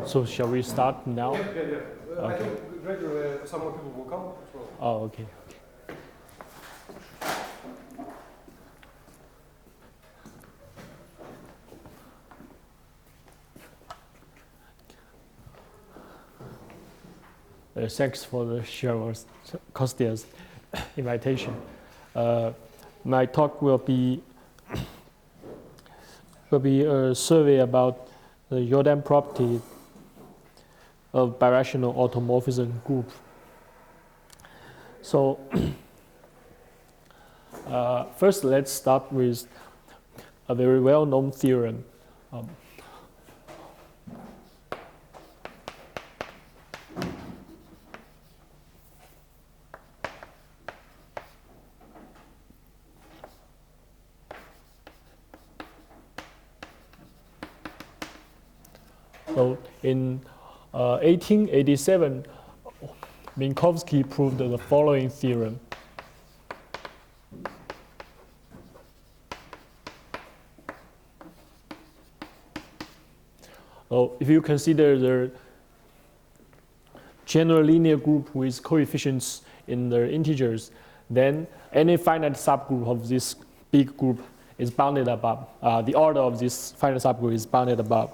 So shall we start now? Yeah. Okay. I think gradually some more people will come as well. Oh, okay. Thanks for the Shramov Costia's invitation. My talk will be a survey about the Jodan property of birational automorphism group. So first, let's start with a very well-known theorem. So in 1887, Minkowski proved the following theorem. So if you consider the general linear group with coefficients in the integers, then any finite subgroup of this big group is bounded above. The order of this finite subgroup is bounded above.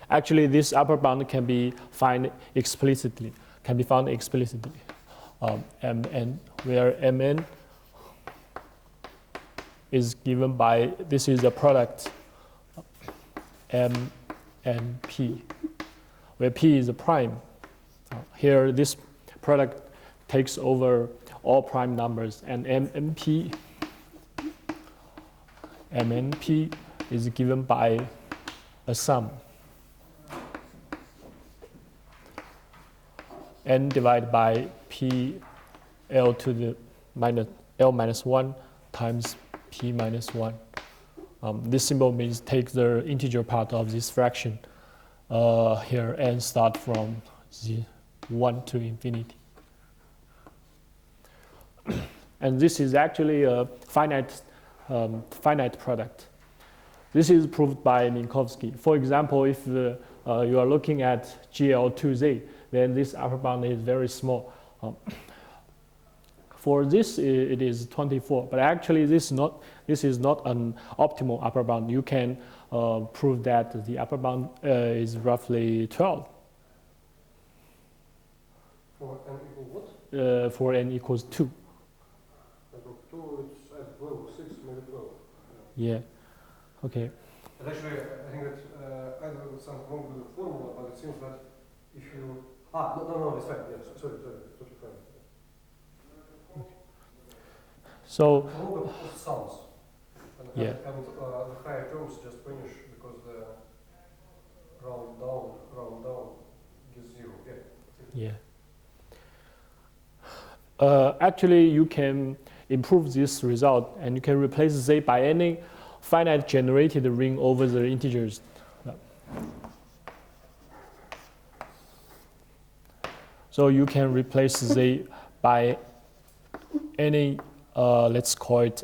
Actually, this upper bound can be found explicitly. Mn, where Mn is given by, this is a product M and P, where P is a prime. Here, this product takes over all prime numbers, and MNP is given by a sum. N divided by P L to the L minus 1 times P minus 1. This symbol means take the integer part of this fraction here and start from 1 to infinity. And this is actually a finite product. This is proved by Minkowski. For example, if you are looking at GL2Z, then this upper bound is very small. For this, it is 24, but actually this is not an optimal upper bound. You can prove that the upper bound is roughly 12. For n equals what? For n equals 2. 2, it's at 12, 6, maybe 12. Yeah, okay. But actually, I think that either something wrong with the formula, but it seems that if you... no, it's fine. Yes, sorry, totally fine. Okay. So, the rule of sums. Yeah. And the higher terms just vanish because the round down gives 0. Yeah. Actually, you can improve this result, and you can replace Z by any finite generated ring over the integers. So you can replace Z by any, let's call it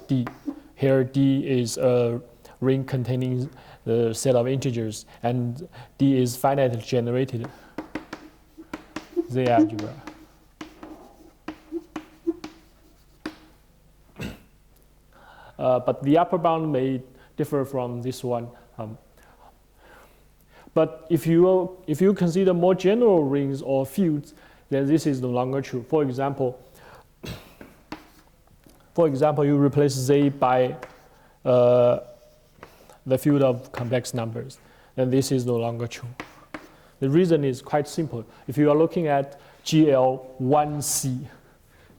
D. Here D is a ring containing the set of integers, and D is finitely generated Z algebra. But the upper bound may differ from this one. But if you consider more general rings or fields, then this is no longer true. For example, you replace Z by the field of complex numbers, then this is no longer true. The reason is quite simple. If you are looking at GL1C,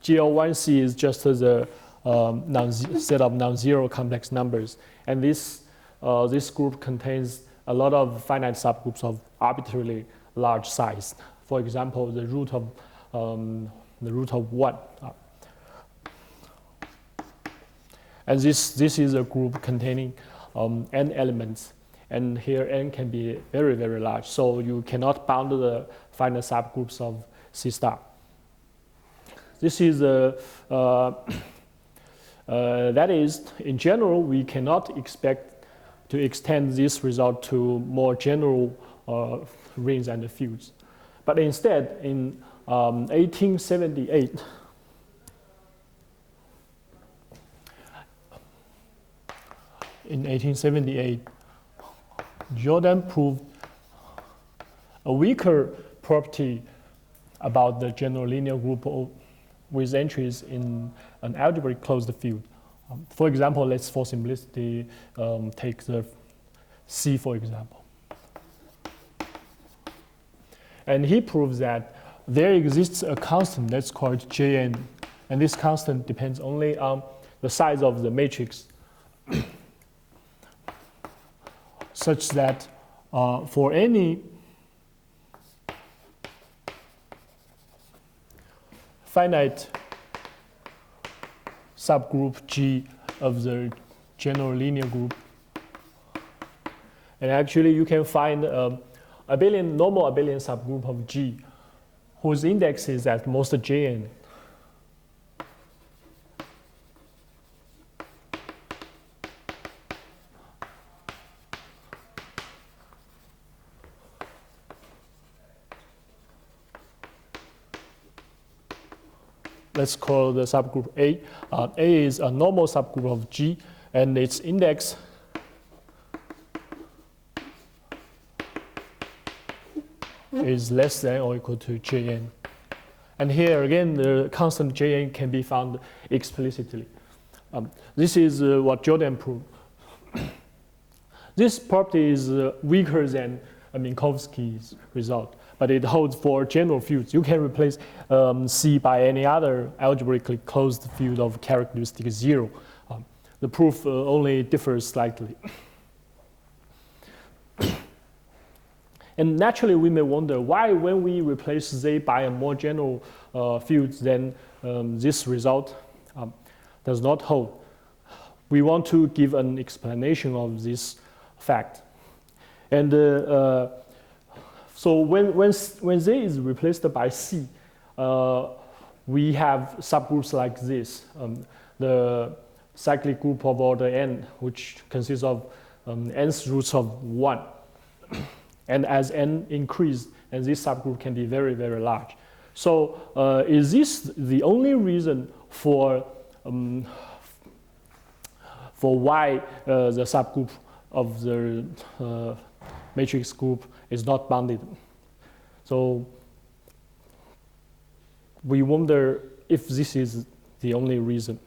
GL1C is just the set of non-zero complex numbers, and this group contains a lot of finite subgroups of arbitrarily large size. For example, the root of 1. And this is a group containing n elements, and here n can be very, very large. So you cannot bound the finite subgroups of C star. This is that is, in general, we cannot expect to extend this result to more general rings and fields. But instead, in 1878, Jodan proved a weaker property about the general linear group with entries in an algebraic closed field. For example, let's for simplicity take the C, for example. And he proves that there exists a constant that's called Jn, and this constant depends only on the size of the matrix, such that for any finite subgroup G of the general linear group, and actually you can find normal abelian subgroup of G whose index is at most Jn. Let's call the subgroup A. A is a normal subgroup of G, and its index is less than or equal to Jn. And here again, the constant Jn can be found explicitly. This is what Jodan proved. This property is weaker than Minkowski's result, but it holds for general fields. You can replace C by any other algebraically closed field of characteristic 0. The proof only differs slightly. And naturally, we may wonder why, when we replace Z by a more general field, then this result does not hold. We want to give an explanation of this fact. And so when Z is replaced by C, we have subgroups like this. The cyclic group of order n, which consists of nth roots of 1. And as n increases, and this subgroup can be very, very large. So is this the only reason for why the subgroup of the matrix group is not bounded? So we wonder if this is the only reason.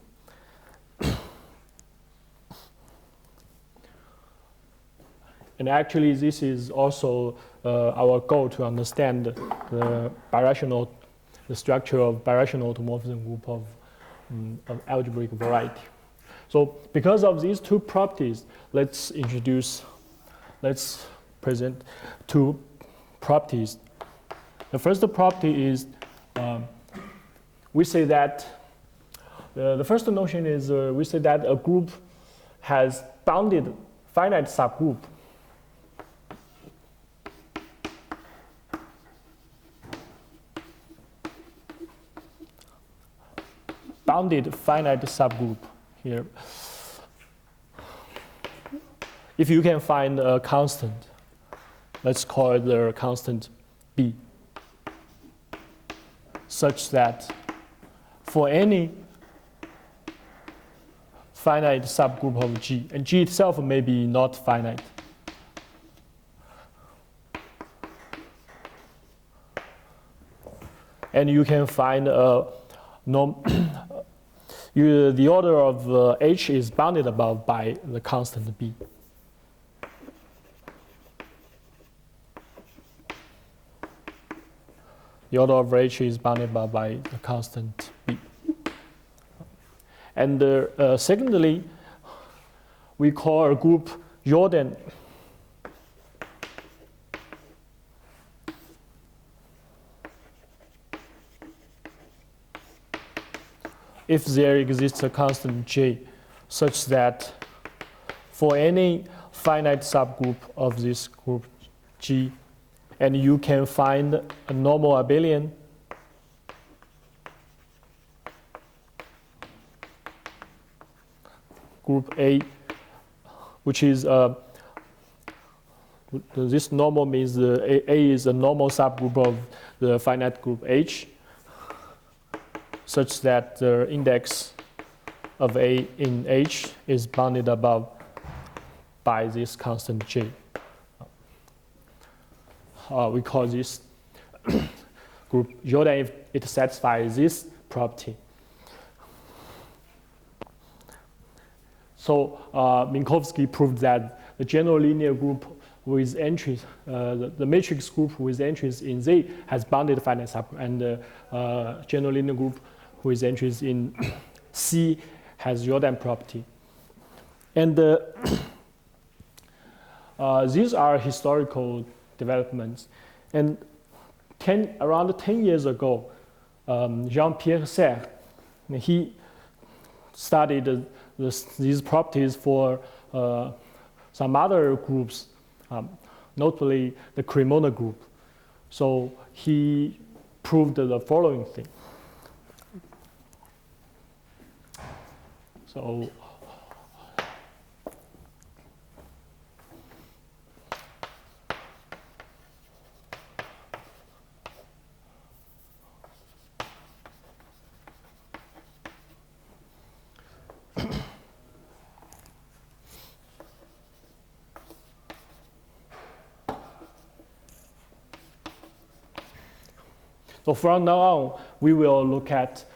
And actually, this is also our goal to understand the structure of birational automorphism group of algebraic variety. So because of these two properties, let's present two properties. The first property is we say that the first notion is we say that a group has bounded finite subgroup here. If you can find a constant, let's call it the constant B, such that for any finite subgroup of G, and G itself may be not finite, and you can find the order of H is bounded about by the constant B. The order of H is bounded by the constant B. And secondly, we call a group Jodan. If there exists a constant J such that for any finite subgroup of this group G, and you can find a normal abelian group A, which is this normal means the A is a normal subgroup of the finite group H, such that the index of A in H is bounded above by this constant J. We call this group Jodan if it satisfies this property. So Minkowski proved that the general linear group with entries, the matrix group with entries in Z has bounded finite subgroup, and the general linear group with entries in C has Jodan property. And these are historical developments. And around 10 years ago, Jean-Pierre Serre, he studied these properties for some other groups, notably the Cremona group. So he proved the following thing. So So from now on, we will look at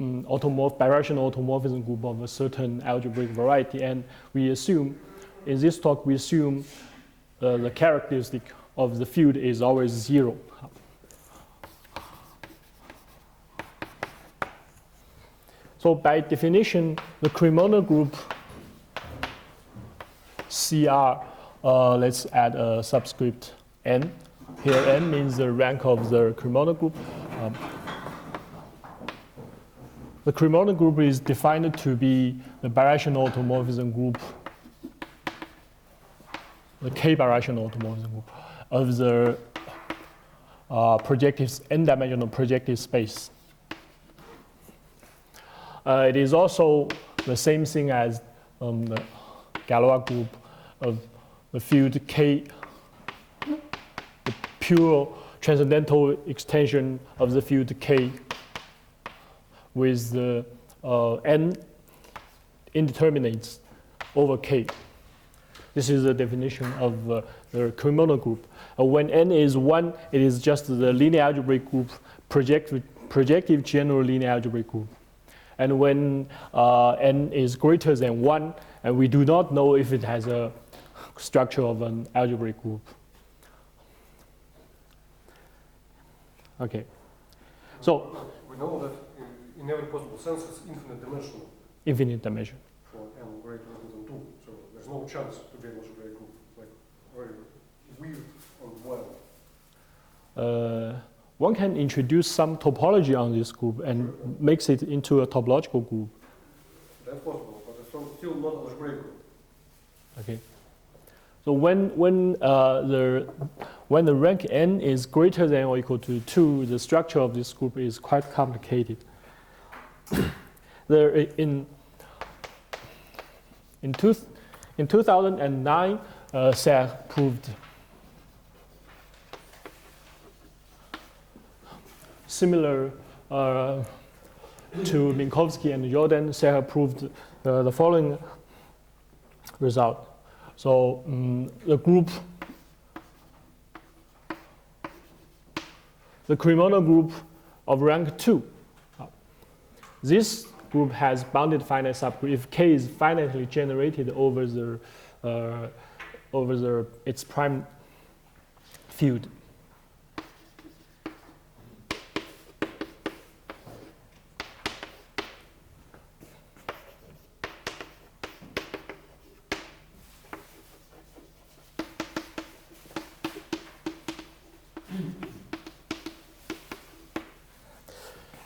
birational automorphism group of a certain algebraic variety, and we assume, in this talk, we assume the characteristic of the field is always 0. So by definition, the Cremona group CR, let's add a subscript n. Here n means the rank of the Cremona group. The Cremona group is defined to be the birational automorphism group, the K birational automorphism group of the projective n-dimensional projective space. It is also the same thing as the Galois group of the field K, the pure transcendental extension of the field K with the n indeterminates over K. This is the definition of the Cremona group. When n is 1, it is just the linear algebraic group, projective general linear algebraic group. And when n is greater than 1, and we do not know if it has a structure of an algebraic group. Okay. So we know that in every possible sense it's infinite dimensional. Infinite dimension. For n greater than 2. So there's no chance to be an algebraic group. Like very weird and wild. One can introduce some topology on this group and makes it into a topological group. That's possible, but it's still not algebraic group. Okay. So when the rank n is greater than or equal to 2, the structure of this group is quite complicated. In 2009, Serre proved similar to Minkowski and Jodan. Serre proved the following result. So the group, the Cremona group of rank 2, this group has bounded finite subgroup if K is finitely generated over its prime field.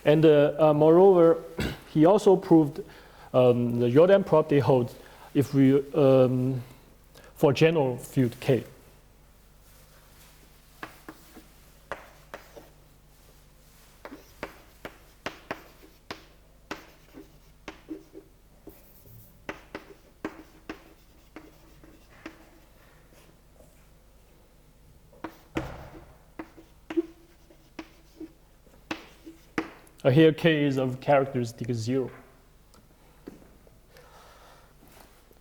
And moreover, he also proved the Jodan property holds if we for general field K. Here K is of characteristic 0.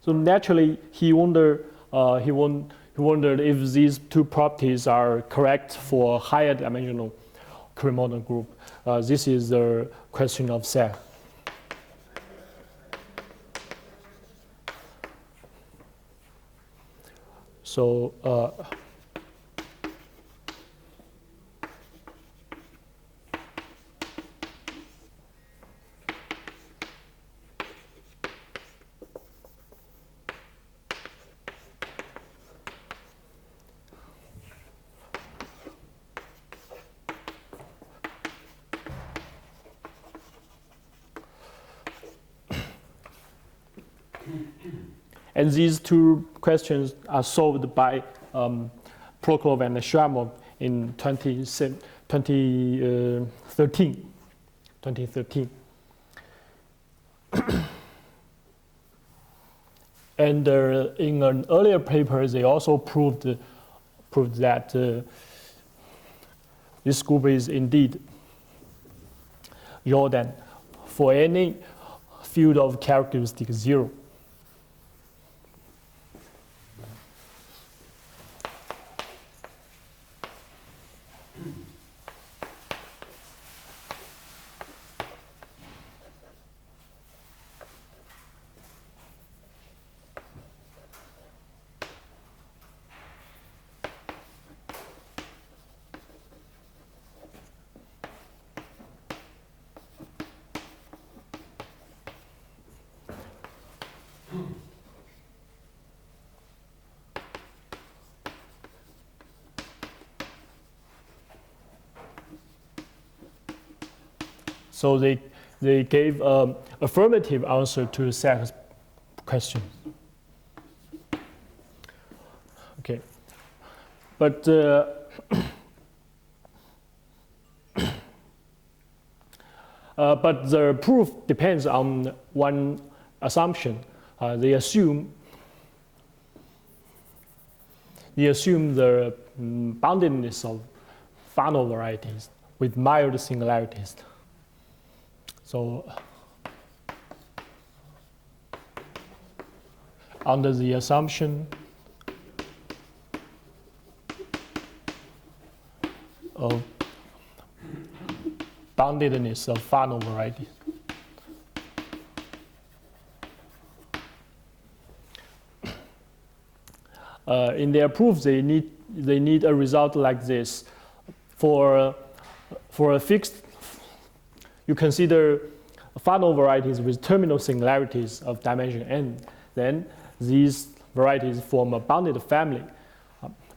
So naturally, he wondered if these two properties are correct for higher dimensional Cremona group. This is the question of Serre. So and these two questions are solved by Prokhorov and Shramov in 2013. And in an earlier paper, they also proved that this group is indeed Jodan for any field of characteristic 0. So they gave affirmative answer to Serre's question. Okay, but but the proof depends on one assumption. They assume the boundedness of final varieties with mild singularities. So under the assumption of boundedness of final varieties, in their proof, they need a result like this. For a fixed, you consider final varieties with terminal singularities of dimension n. Then these varieties form a bounded family.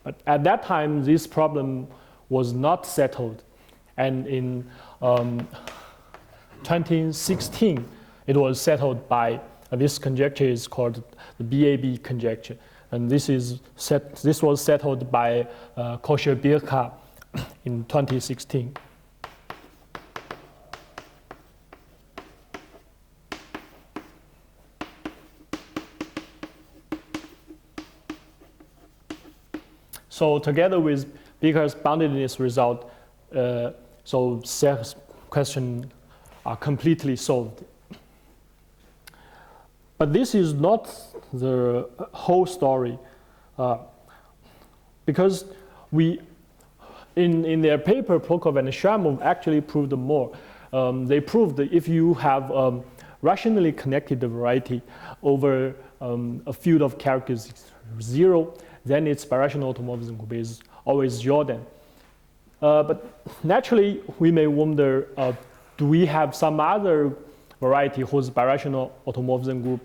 But at that time, this problem was not settled. And in 2016, it was settled by this conjecture is called the BAB conjecture. And this was settled by Kosher-Birka in 2016. So together with Birka's boundedness result, so Serre's question are completely solved. But this is not the whole story, because in their paper, Popov and Shramov actually proved more. They proved that if you have rationally connected variety over a field of characteristics 0, then its birational automorphism group is always Jodan. But naturally, we may wonder, do we have some other variety whose birational automorphism group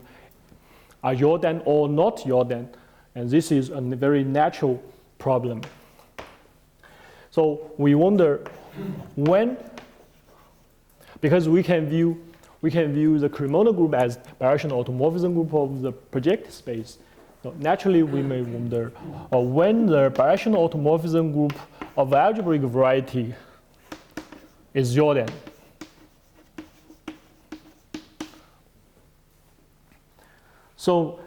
are Jodan or not Jodan? And this is a very natural problem. So we wonder when, because we can view the Cremona group as birational automorphism group of the projective space. So naturally, we may wonder when the birational automorphism group of algebraic variety is Jodan. So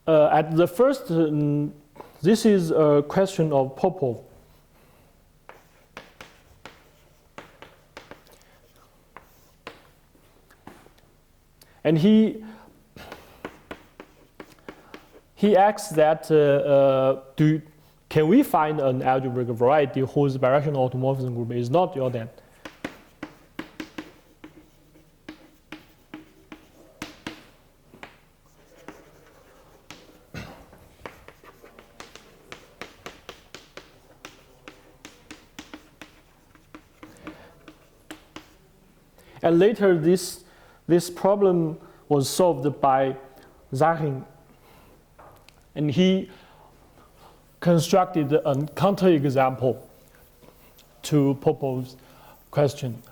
at the first, this is a question of Popov. And he asks that can we find an algebraic variety whose birational automorphism group is not Jodan? And later, this problem was solved by Zarhin, and he constructed a counterexample to Popov's question.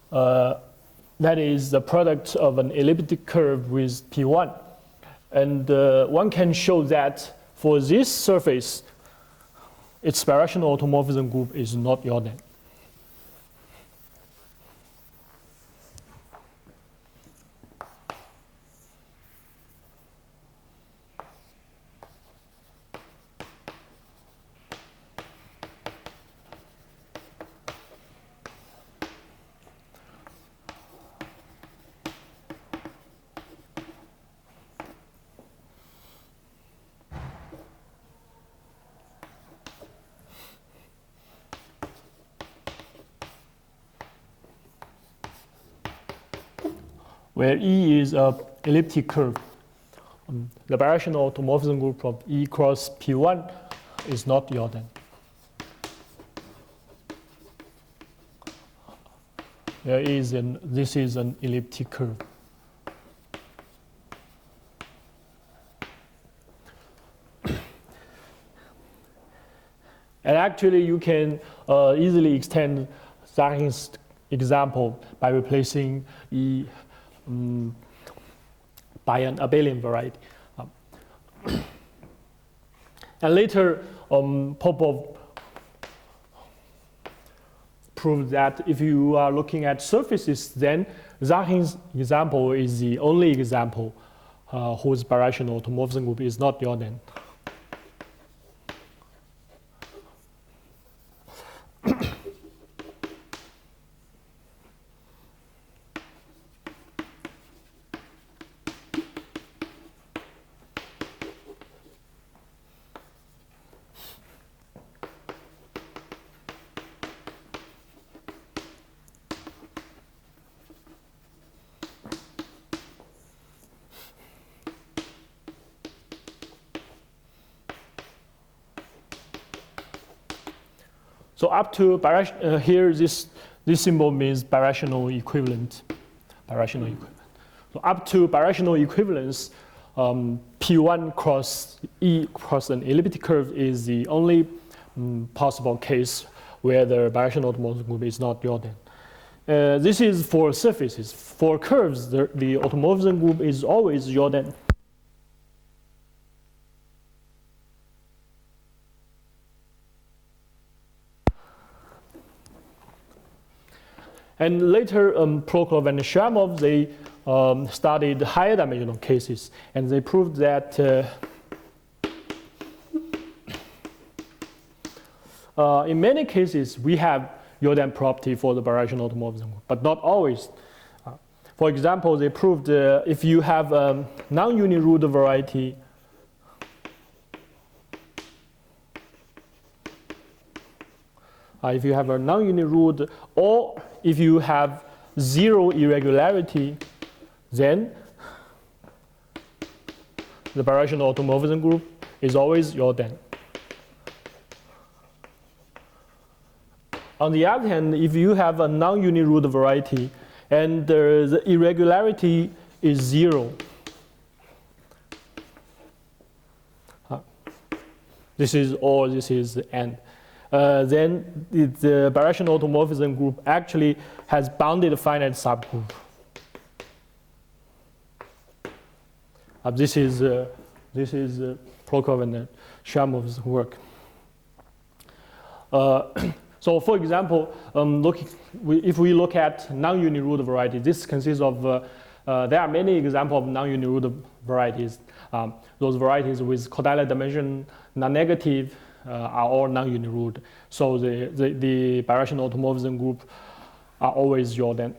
That is the product of an elliptic curve with P1. And one can show that for this surface, its birational automorphism group is not Jodan. Where E is an elliptic curve. The birational automorphism group of E cross P1 is not Jodan. This is an elliptic curve. And actually, you can easily extend Zarhin's example by replacing E by an abelian variety. And later, Popov proved that if you are looking at surfaces, then Zarhin's example is the only example whose birational automorphism group is not Jodan. So up to here, this symbol means birational equivalent. Birational equivalent. So up to birational equivalence, P1 cross E cross an elliptic curve is the only possible case where the birational automorphism group is not Jodan. This is for surfaces. For curves, the automorphism group is always Jodan. And later, Prokhorov and Shramov, they studied higher dimensional cases, and they proved that in many cases, we have Jodan property for the birational automorphism group, but not always. For example, they proved if you have a non-uniruled variety, if you have a non-uniruled, or if you have zero irregularity, then the birational automorphism group is always Jodan. On the other hand, if you have a non-uniruled variety and the irregularity is zero, this is or this is the end. Then the birational automorphism group actually has bounded finite subgroup. This is Prokhorov and Shramov's work. So, for example, if we look at non-uniroot varieties, this consists of there are many examples of non-uniroot varieties. Those varieties with cordillera dimension non-negative are all non-uniroot. So the birational automorphism group are always Jodan.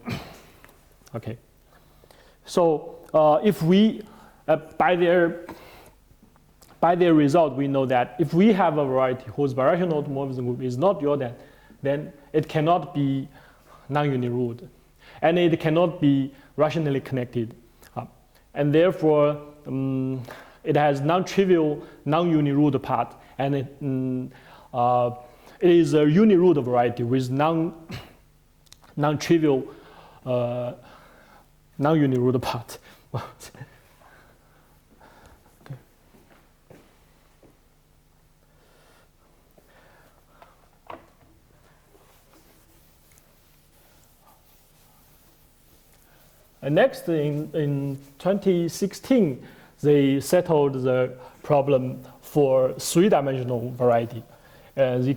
Okay. So if we by their result, we know that if we have a variety whose birational automorphism group is not Jodan, then it cannot be non-uniroot, and it cannot be rationally connected, and therefore it has non-trivial, non-uniroot part, and it is a uniroot variety with non-trivial, non-uniroot part. Okay. And next, in 2016, they settled the problem for three-dimensional variety. They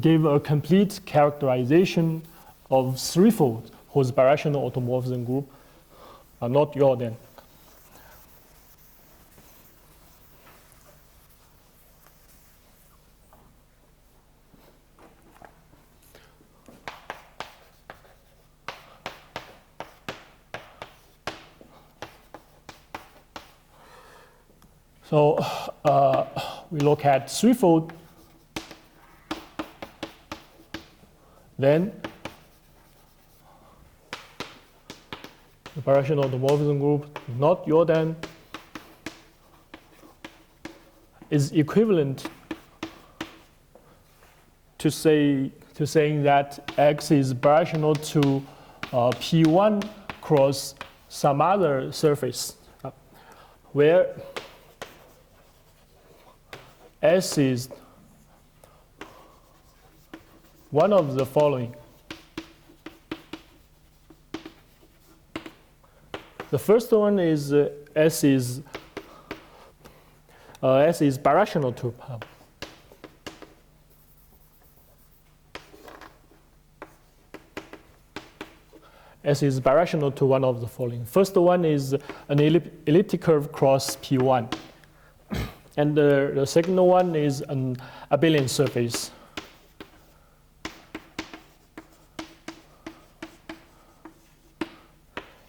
gave a complete characterization of threefold whose birational automorphism group are not Jodan. So we look at threefold, then the birational automorphism group not Jodan is equivalent to saying that X is birational to P1 cross some other surface where S is one of the following. The first one is S is birational to S is birational to one of the following. First one is an elliptic curve cross P1. And the second one is an abelian surface.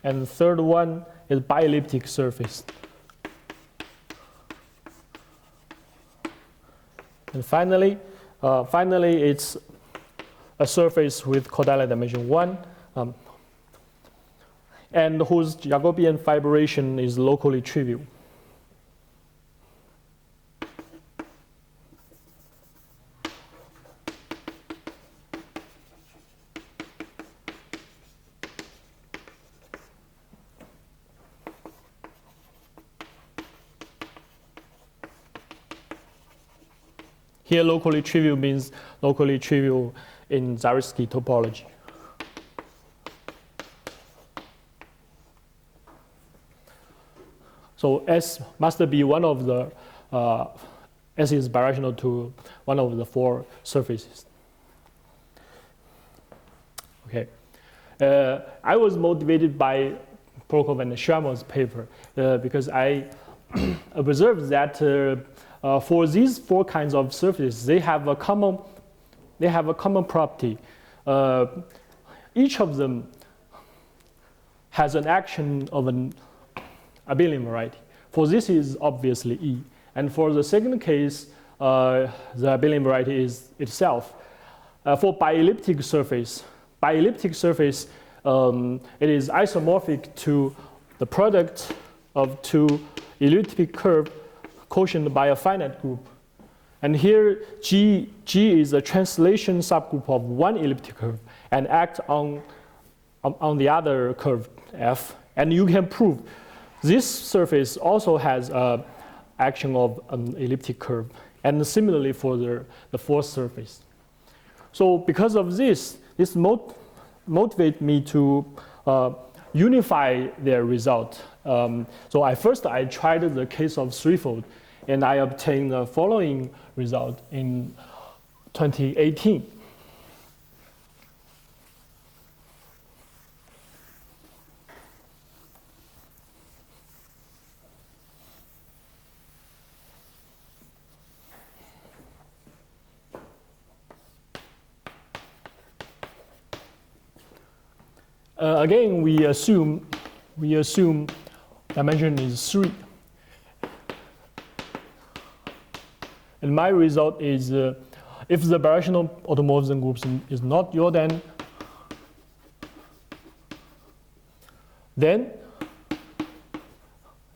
And the third one is bielliptic surface. And finally, it's a surface with cordillera dimension 1, and whose Jacobian fibration is locally trivial. Here, locally trivial means locally trivial in Zariski topology. So S must be one of the, S is birational to one of the four surfaces. Okay. I was motivated by Prokhorov and Shramov's paper because I observed that for these four kinds of surfaces, they have a common property. Each of them has an action of an abelian variety. For this is obviously E. And for the second case, the abelian variety is itself. For bielliptic surface, it is isomorphic to the product of two elliptic curves quotient by a finite group. And here G is a translation subgroup of one elliptic curve and acts on the other curve F. And you can prove this surface also has an action of an elliptic curve. And similarly for the fourth surface. So because of this motivates me to unify their result. So I tried the case of threefold, and I obtained the following result in 2018. Again, we assume dimension is 3. And my result is if the birational automorphism group is not Jordan, then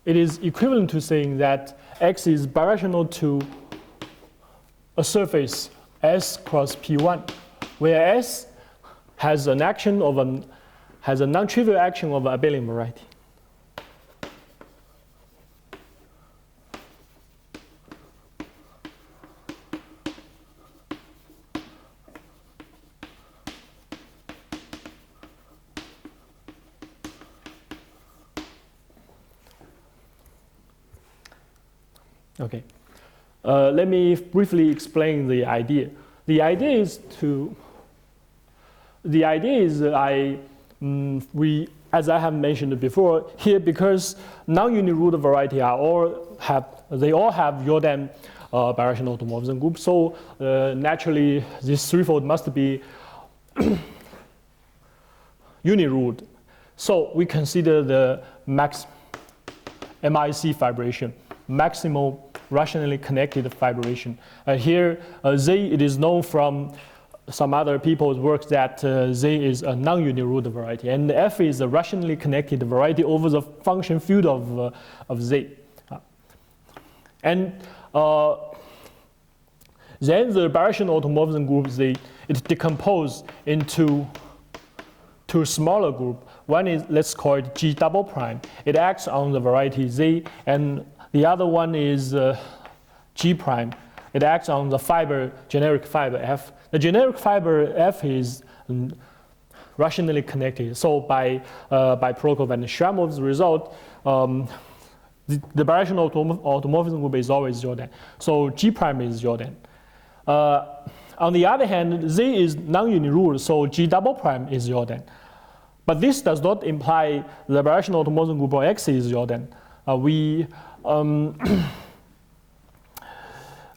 it is equivalent to saying that X is birational to a surface S cross P1, where S has an action of has a non-trivial action of an abelian variety. Okay, let me briefly explain the idea. The idea is as I have mentioned before here, because non-uniroot variety they all have Jordan birational automorphism group. So naturally, this threefold must be uniroot. So we consider the MIC fibration, maximal rationally connected fibration. Here, Z, it is known from some other people's work that Z is a non-uniroot variety, and F is a rationally connected variety over the function field of Z. And then the birational automorphism group Z, it decomposes into two smaller groups. One is, let's call it G double prime. It acts on the variety Z, and the other one is G prime. It acts on the generic fiber F. The generic fiber F is rationally connected. So by Prokhorov and Shramov's result, the birational automorphism group is always Jordan. So G prime is Jordan. On the other hand, Z is non-uniroot, so G double prime is Jordan. But this does not imply the birational automorphism group of X is Jordan.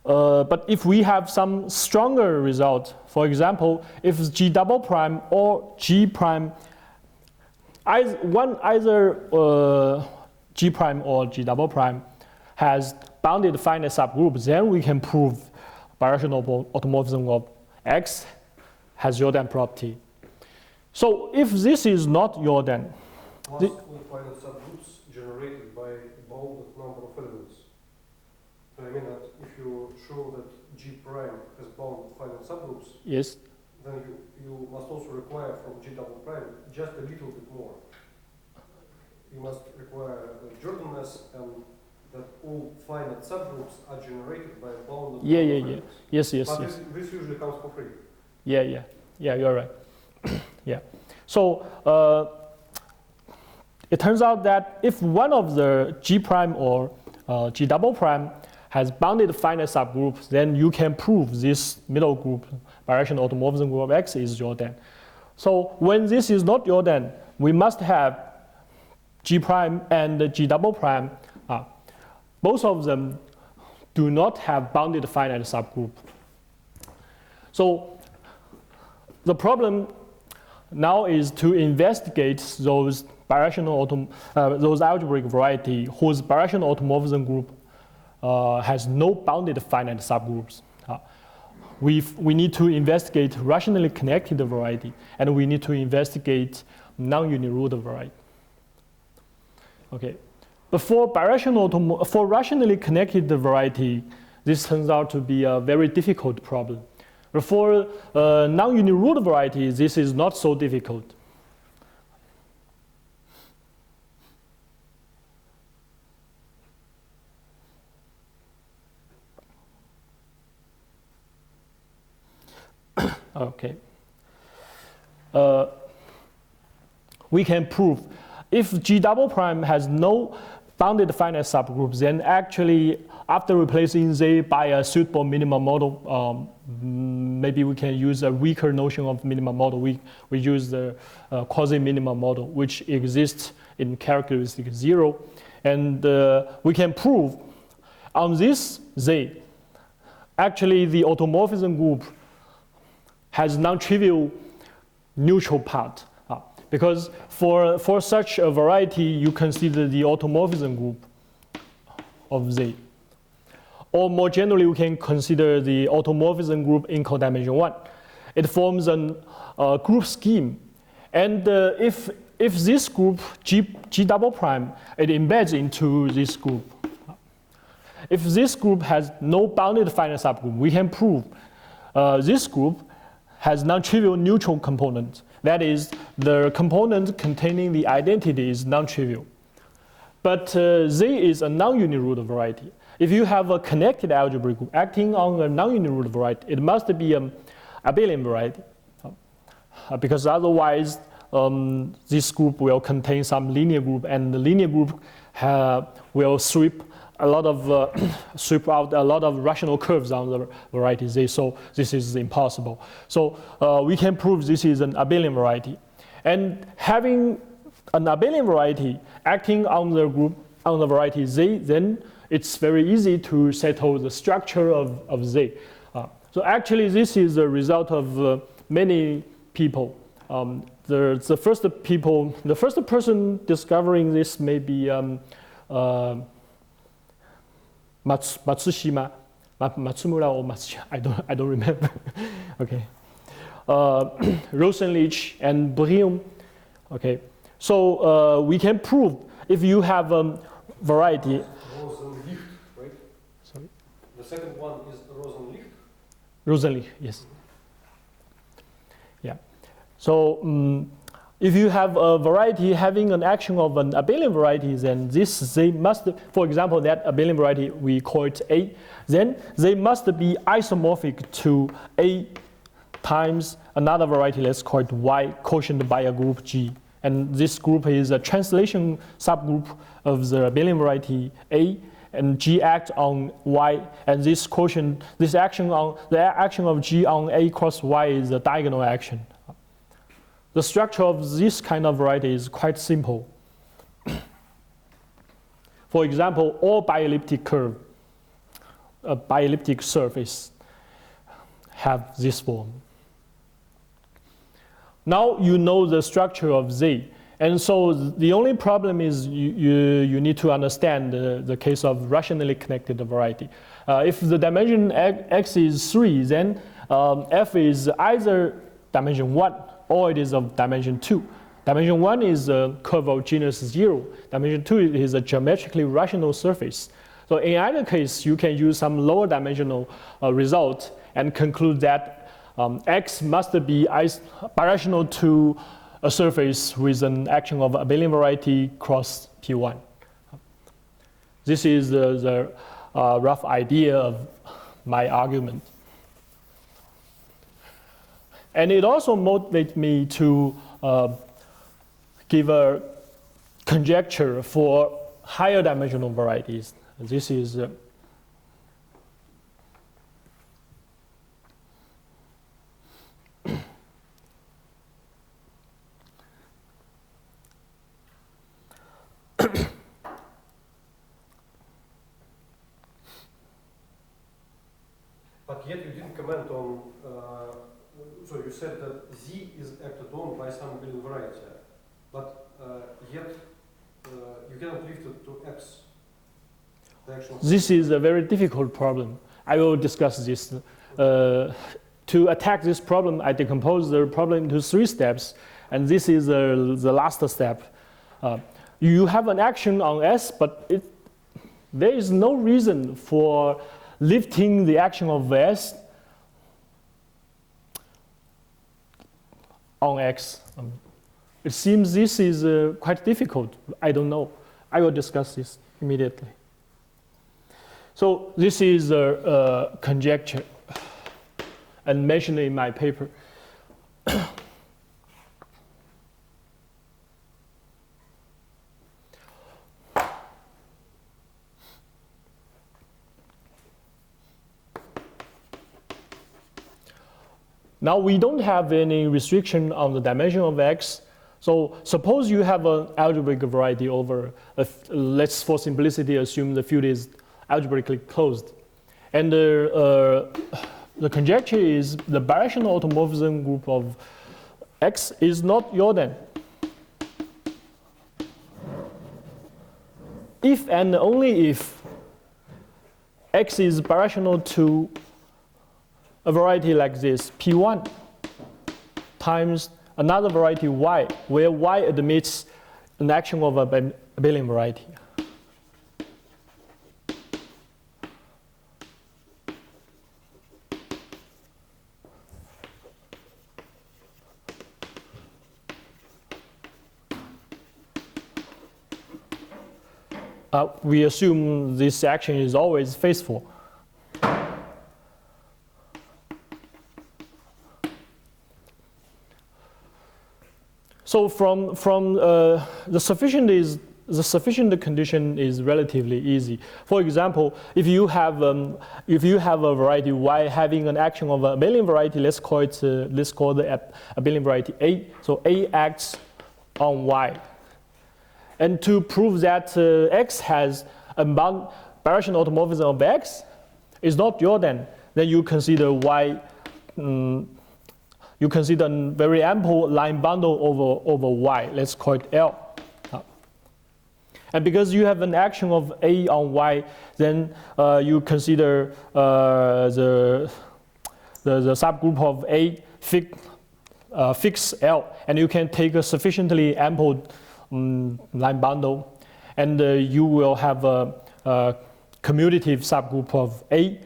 But if we have some stronger result, for example, if G double prime or G prime, either G prime or G double prime has bounded finite subgroups, then we can prove birational automorphism of X has Jordan property. So if this is not Jordan, must all finite subgroups generated by bounded number of elements. I mean that if you show that G prime has bounded finite subgroups, yes, then you must also require from G double prime just a little bit more. You must require Jordanness and that all finite subgroups are generated by bounded elements. Yes. But this usually comes for free. Yeah, you're right. Yeah. So it turns out that if one of the G prime or G double prime has bounded finite subgroups, then you can prove this middle group, birational automorphism group of X is Jordan. So when this is not Jordan, we must have G prime and G double prime. Both of them do not have bounded finite subgroup. So the problem now is to investigate those those algebraic variety whose birational automorphism group has no bounded finite subgroups. We need to investigate rationally connected variety, and we need to investigate non-uniroot variety. Okay, but for rationally connected variety, this turns out to be a very difficult problem. But for non-uniroot variety, this is not so difficult. Okay. We can prove if G double prime has no bounded finite subgroups, then actually after replacing Z by a suitable minimum model, maybe we can use a weaker notion of minimum model. We use the quasi-minimum model, which exists in characteristic 0. And we can prove on this Z, actually the automorphism group has non-trivial neutral part. Because for such a variety, you consider the automorphism group of Z. Or more generally, we can consider the automorphism group in codimension 1. It forms a group scheme. And if this group, G double prime, it embeds into this group. If this group has no bounded finite subgroup, we can prove this group has non-trivial neutral component. That is, the component containing the identity is non-trivial. But Z is a non-uniroot variety. If you have a connected algebraic group acting on a non-uniroot variety, it must be an abelian variety. Because otherwise, this group will contain some linear group, and the linear group will sweep out a lot of rational curves on the variety Z. So this is impossible. So we can prove this is an abelian variety. And having an abelian variety acting on the group on the variety Z, then it's very easy to settle the structure of Z. So actually, this is a result of many people. The first person discovering this may be Matsumura or Matsushima, I don't remember. Okay, Rosenlich and Brion. Okay, so we can prove if you have a variety. Rosenlicht, right? Sorry. The second one is Rosenlicht. Rosenlich, yes. Yeah. So if you have a variety having an action of an abelian variety, then they must, for example, that abelian variety, we call it A, then they must be isomorphic to A times another variety, let's call it Y, quotient by a group G. And this group is a translation subgroup of the abelian variety A, and G acts on Y, and this quotient, the action of G on A cross Y is a diagonal action. The structure of this kind of variety is quite simple. For example, all bielliptic curve, a bielliptic surface, have this form. Now you know the structure of Z. And so the only problem is you need to understand the case of rationally connected variety. If the dimension X is 3, then F is either dimension 1 or it is of dimension 2. Dimension 1 is a curve of genus 0. Dimension 2 is a geometrically rational surface. So in either case, you can use some lower dimensional result and conclude that X must be birational to a surface with an action of abelian variety cross P1. This is the rough idea of my argument. And it also motivates me to give a conjecture for higher dimensional varieties. This is But yet you didn't comment on, so you said that Z is acted on by some abelian variety, but yet you cannot lift it to X. This is a very difficult problem. I will discuss this. To attack this problem, I decompose the problem into 3 steps, and this is the last step. You have an action on S, but there is no reason for lifting the action of S on X. It seems this is quite difficult. I don't know. I will discuss this immediately. So this is a conjecture and mentioned in my paper. Now we don't have any restriction on the dimension of X. So suppose you have an algebraic variety over, let's for simplicity assume the field is algebraically closed. And the conjecture is the birational automorphism group of X is not Jodan. If and only if X is birational to a variety like this, P1 times another variety Y, where Y admits an action of a abelian variety. We assume this action is always faithful. So from the sufficient condition is relatively easy. For example, if you have a variety Y having an action of an abelian variety, let's call the abelian variety A. So A acts on Y. And to prove that X has a birational automorphism of X is not Jodan, then you consider Y. You consider a very ample line bundle over Y. Let's call it L. And because you have an action of A on Y, then you consider the subgroup of A fix L, and you can take a sufficiently ample line bundle, and you will have a commutative subgroup of A.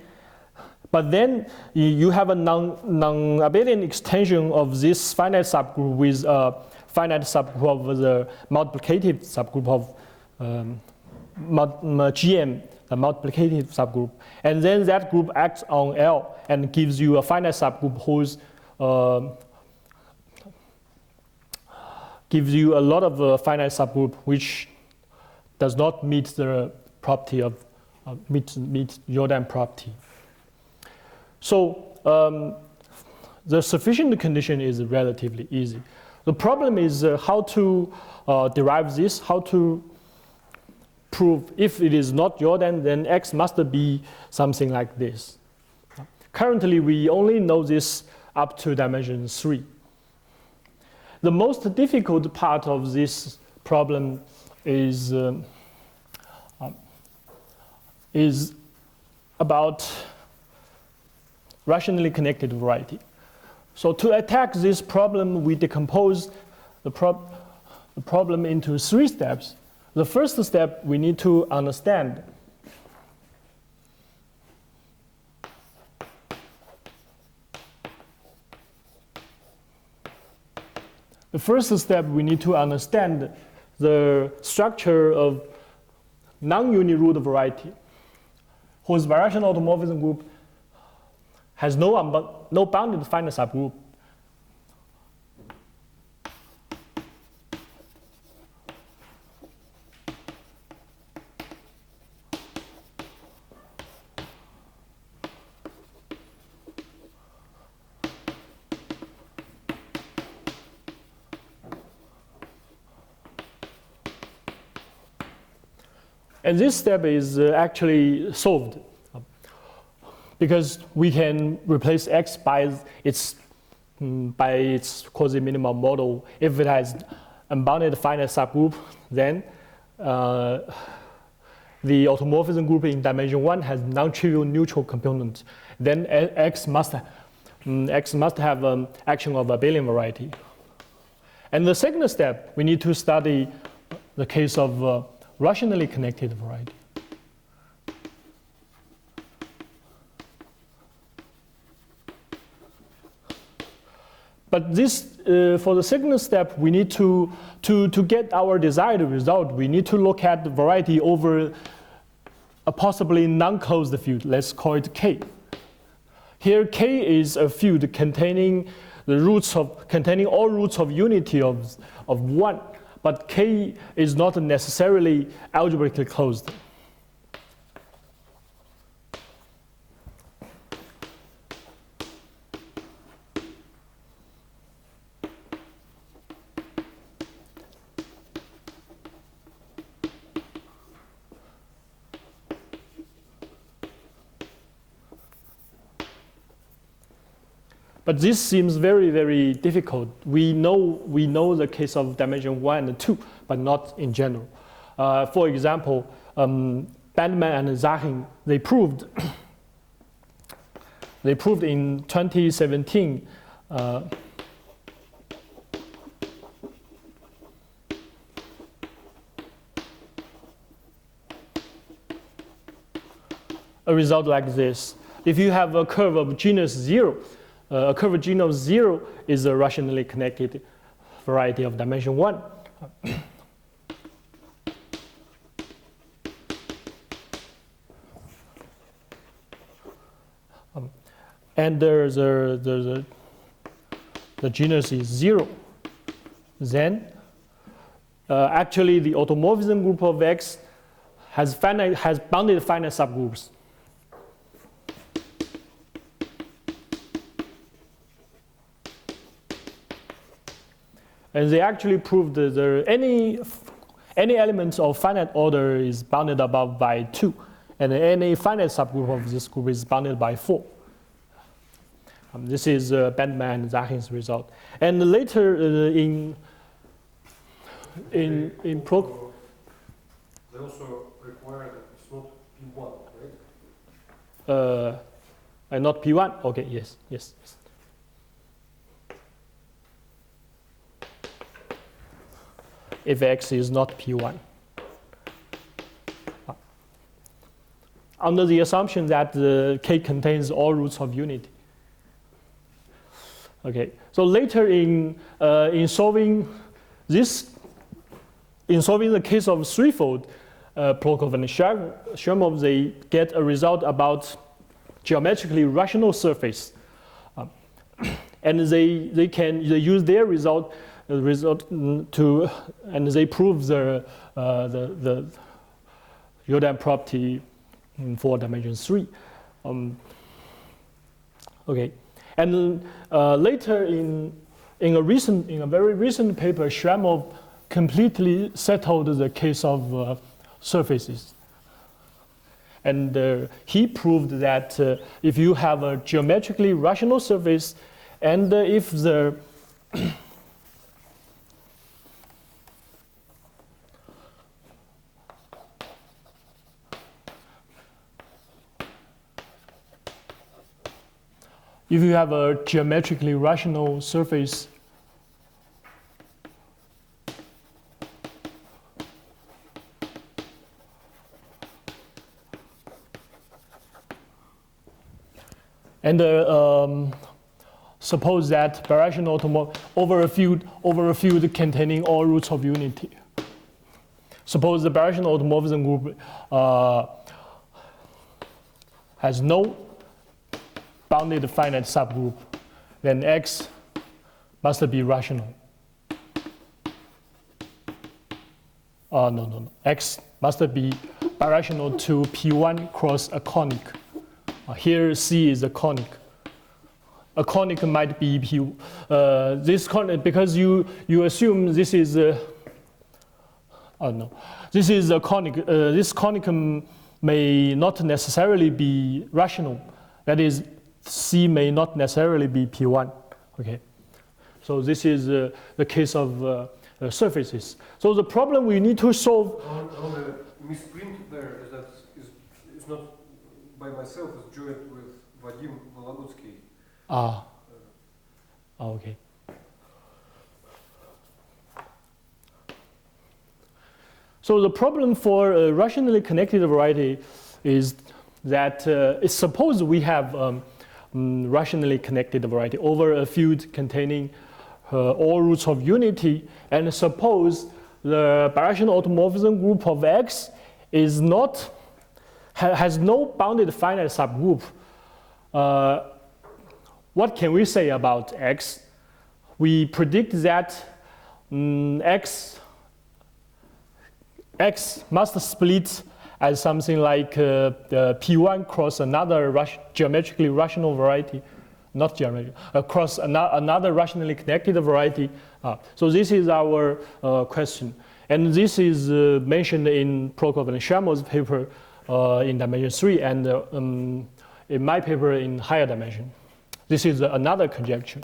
But then you have a non-abelian extension of this finite subgroup with a finite subgroup of the multiplicative subgroup of GM, the multiplicative subgroup. And then that group acts on L and gives you a finite subgroup whose gives you a lot of finite subgroup which does not meet the property of meet Jodan property. So the sufficient condition is relatively easy. The problem is how to derive this, how to prove if it is not Jodan, then X must be something like this. Currently, we only know this up to dimension 3. The most difficult part of this problem is about rationally connected variety. So to attack this problem, we decompose the problem into 3 steps. The first step we need to understand the structure of non-uniroot variety whose birational automorphism group has no bounded finite subgroup. And this step is actually solved because we can replace X by its quasi-minimal model. If it has unbounded finite subgroup, then the automorphism group in dimension 1 has non-trivial neutral component. Then X must have action of abelian variety. And the second step, we need to study the case of rationally connected variety. But this, for the second step, we need to get our desired result, we need to look at the variety over a possibly non-closed field. Let's call it K. Here, K is a field containing all roots of unity of 1. But K is not necessarily algebraically closed. But this seems very, very difficult. We know the case of dimension 1 and 2, but not in general. For example, Bandman and Zarhin, they proved in 2017 a result like this. If you have a curve of genus 0, a curve of genus 0 is a rationally connected variety of dimension 1. And the genus is 0. Then actually the automorphism group of X has bounded finite subgroups. And they actually proved that any element of finite order is bounded above by 2, and any finite subgroup of this group is bounded by 4. This is Bandman and Zarhin's result. And later in Prokhorov, they also require that it's not P1, right? And not P1. Okay. Yes. If X is not P1. Under the assumption that the K contains all roots of unity. Okay, so later in solving the case of threefold, Prokhorov and Shramov, they get a result about geometrically rational surface, and they use their result to, and they prove the Jodan property for dimension 3. Okay. And later in a very recent paper, Shramov completely settled the case of surfaces. And he proved that if you have a geometrically rational surface, and if the if you have a geometrically rational surface, and suppose that birational over a field containing all roots of unity. Suppose the birational automorphism group has no bounded finite subgroup, then X must be rational. No. X must be birational to P1 cross a conic. Here C is a conic. A conic might be P. This conic, because you assume this is this is a conic. This conic may not necessarily be rational. That is, C may not necessarily be P1. Okay, so this is the case of surfaces. So the problem we need to solve. On the misprint there is that it's not by myself. It's joined with Vadim Vologodsky. Okay. So the problem for a rationally connected variety is that suppose we have rationally connected variety over a field containing all roots of unity, and suppose the birational automorphism group of X is not has no bounded finite subgroup. What can we say about X? We predict that X must split as something like P1 cross another geometrically rational variety, not geometric, across another rationally connected variety. So this is our question. And this is mentioned in Prokhorov and Shramov's paper in dimension 3, and in my paper in higher dimension. This is another conjecture.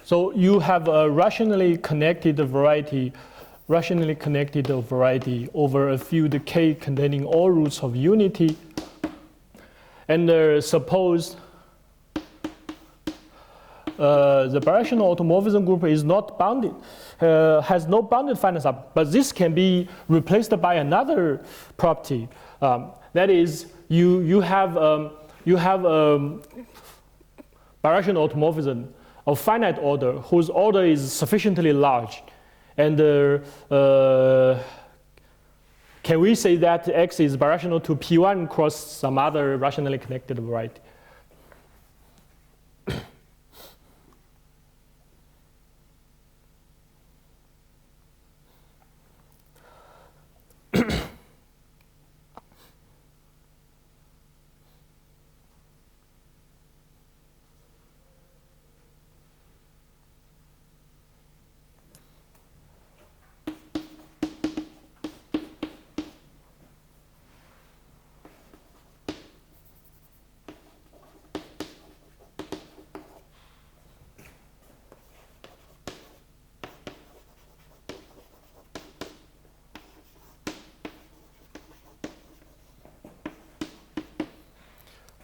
So you have a rationally connected variety over a field K containing all roots of unity. And suppose the birational automorphism group is not bounded, has no bounded finite subgroup, but this can be replaced by another property. That is, you have birational automorphism of finite order whose order is sufficiently large. And can we say that X is birational to P1 cross some other rationally connected variety?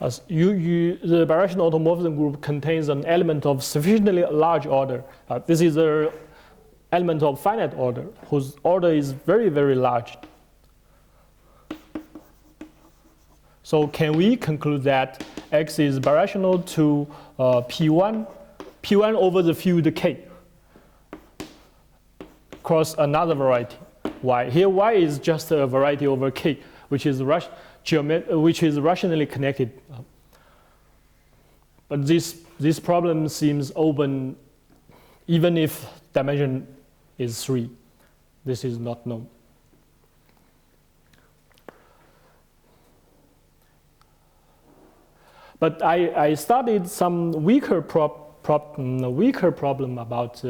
The birational automorphism group contains an element of sufficiently large order. This is an element of finite order whose order is very, very large. So can we conclude that X is birational to P1 over the field K cross another variety, Y. Here Y is just a variety over K, which is rationally connected. But this problem seems open even if dimension is 3. This is not known. But I studied some weaker problem about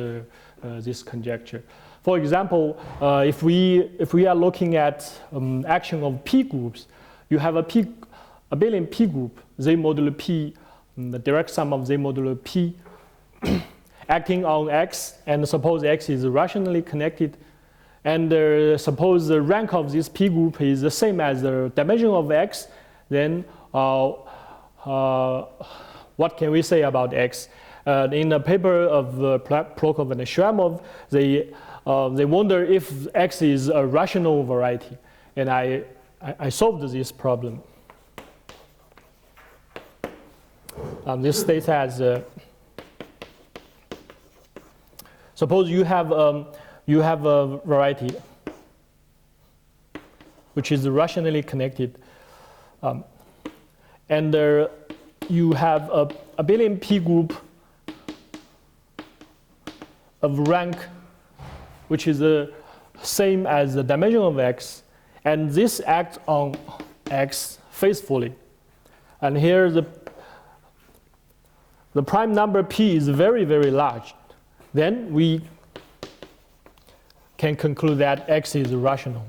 this conjecture. For example, if we are looking at action of P groups, you have a abelian P group, Z modulo P, the direct sum of Z modulo P, acting on X, and suppose X is rationally connected, and suppose the rank of this P group is the same as the dimension of X, then what can we say about X? In a paper of Prokhorov and Shramov, they wonder if X is a rational variety, and I solved this problem. This states as suppose you have a variety which is rationally connected, and you have a abelian P group of rank which is the same as the dimension of X, and this acts on X faithfully. And here the prime number P is very, very large. Then we can conclude that X is rational.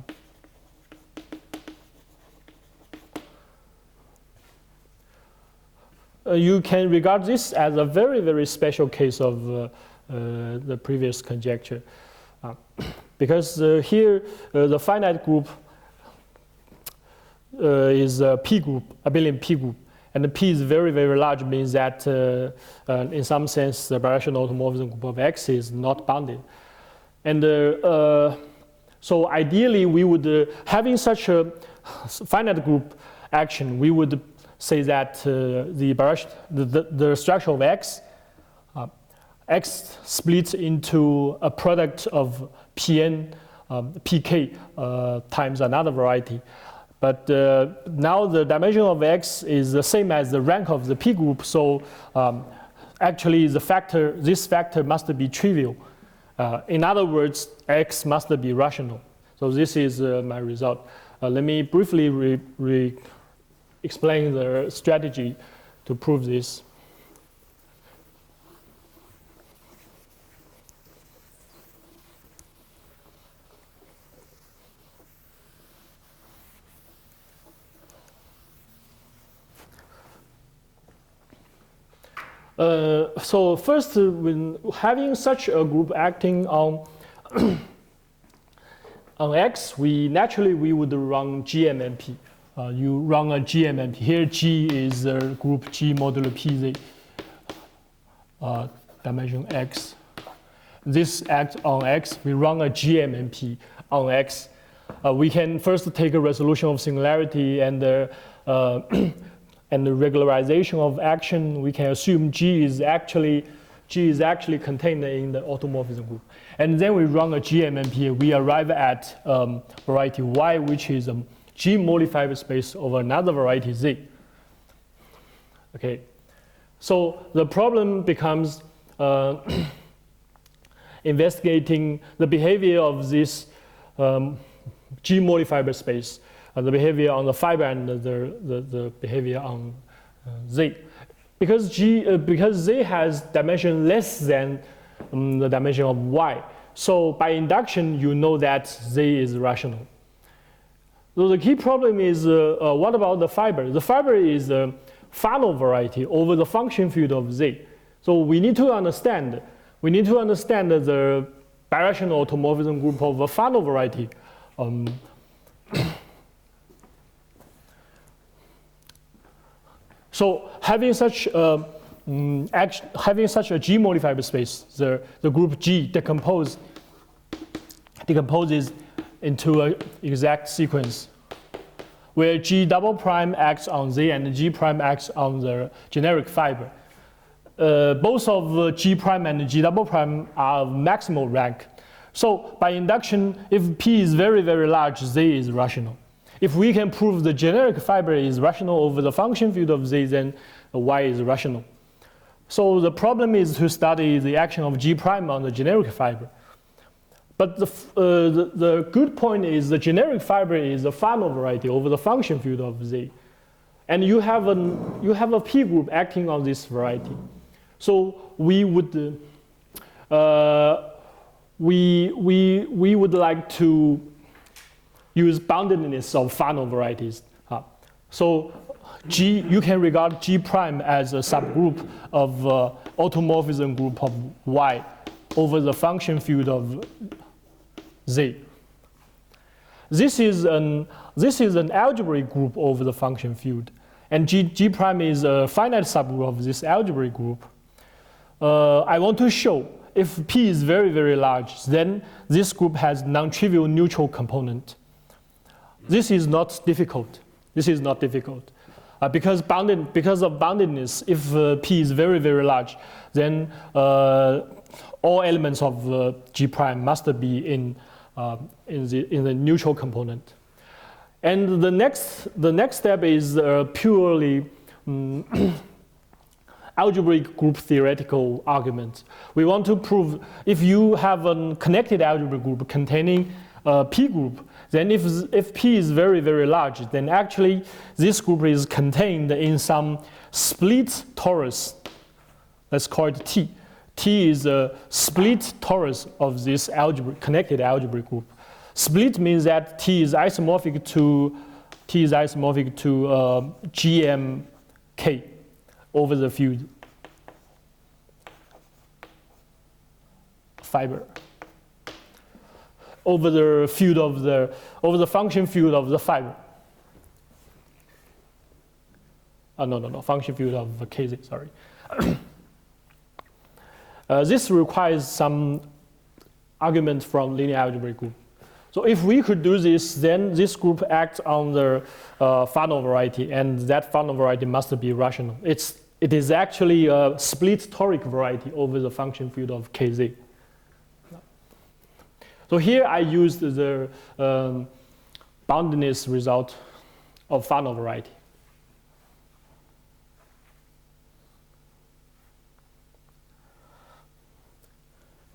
You can regard this as a very, very special case of the previous conjecture. Because here the finite group is a P group, abelian P group. And the P is very, very large, means that in some sense the birational automorphism group of X is not bounded. And so ideally we would, having such a finite group action, we would say that the structure of X, X splits into a product of Pn, Pk times another variety. But now the dimension of X is the same as the rank of the P group, so actually this factor must be trivial. In other words, X must be rational. So this is my result. Let me briefly explain the strategy to prove this. So first, when having such a group acting on on X, we would run GMMP. You run a GMMP. Here G is the group G modulo PZ, dimension X. This acts on X. We run a GMMP on X. We can first take a resolution of singularity and the regularization of action. We can assume G is actually contained in the automorphism group. And then we run a GMMP. We arrive at variety Y, which is a G modified space over another variety Z. Okay, so the problem becomes investigating the behavior of this G modified space, the behavior on the fiber and the behavior on Z. Because Z has dimension less than the dimension of Y. So by induction, you know that Z is rational. So the key problem is, what about the fiber? The fiber is a Fano variety over the function field of Z. So we need to understand the birational automorphism group of a Fano variety. So having such a G modified space, the group G decomposes into an exact sequence where G double prime acts on Z and G prime acts on the generic fiber. Both of G prime and G double prime are of maximal rank. So by induction, if P is very, very large, Z is rational. If we can prove the generic fiber is rational over the function field of Z, then Y is rational. So the problem is to study the action of G prime on the generic fiber. But the good point is the generic fiber is a Fano variety over the function field of Z. And you have a P group acting on this variety. So we would like to use boundedness of Fano varieties. So you can regard G prime as a subgroup of automorphism group of Y over the function field of Z. This is an algebraic group over the function field, and G prime is a finite subgroup of this algebraic group. I want to show if P is very, very large, then this group has non-trivial neutral component. This is not difficult. Because of boundedness, if P is very, very large, then all elements of G prime must be in the neutral component. And the next step is purely algebraic group theoretical argument. We want to prove if you have a connected algebraic group containing a P group, then if P is very, very large, then actually this group is contained in some split torus. Let's call it T. T is a split torus of this connected algebraic group. Split means that T is isomorphic to GMK over the field fiber, over the function field of the fiber. No, function field of KZ. Sorry. This requires some argument from linear algebraic group. So if we could do this, then this group acts on the Fano variety, and that Fano variety must be rational. It is actually a split toric variety over the function field of KZ. So here I used the boundedness result of Fano variety.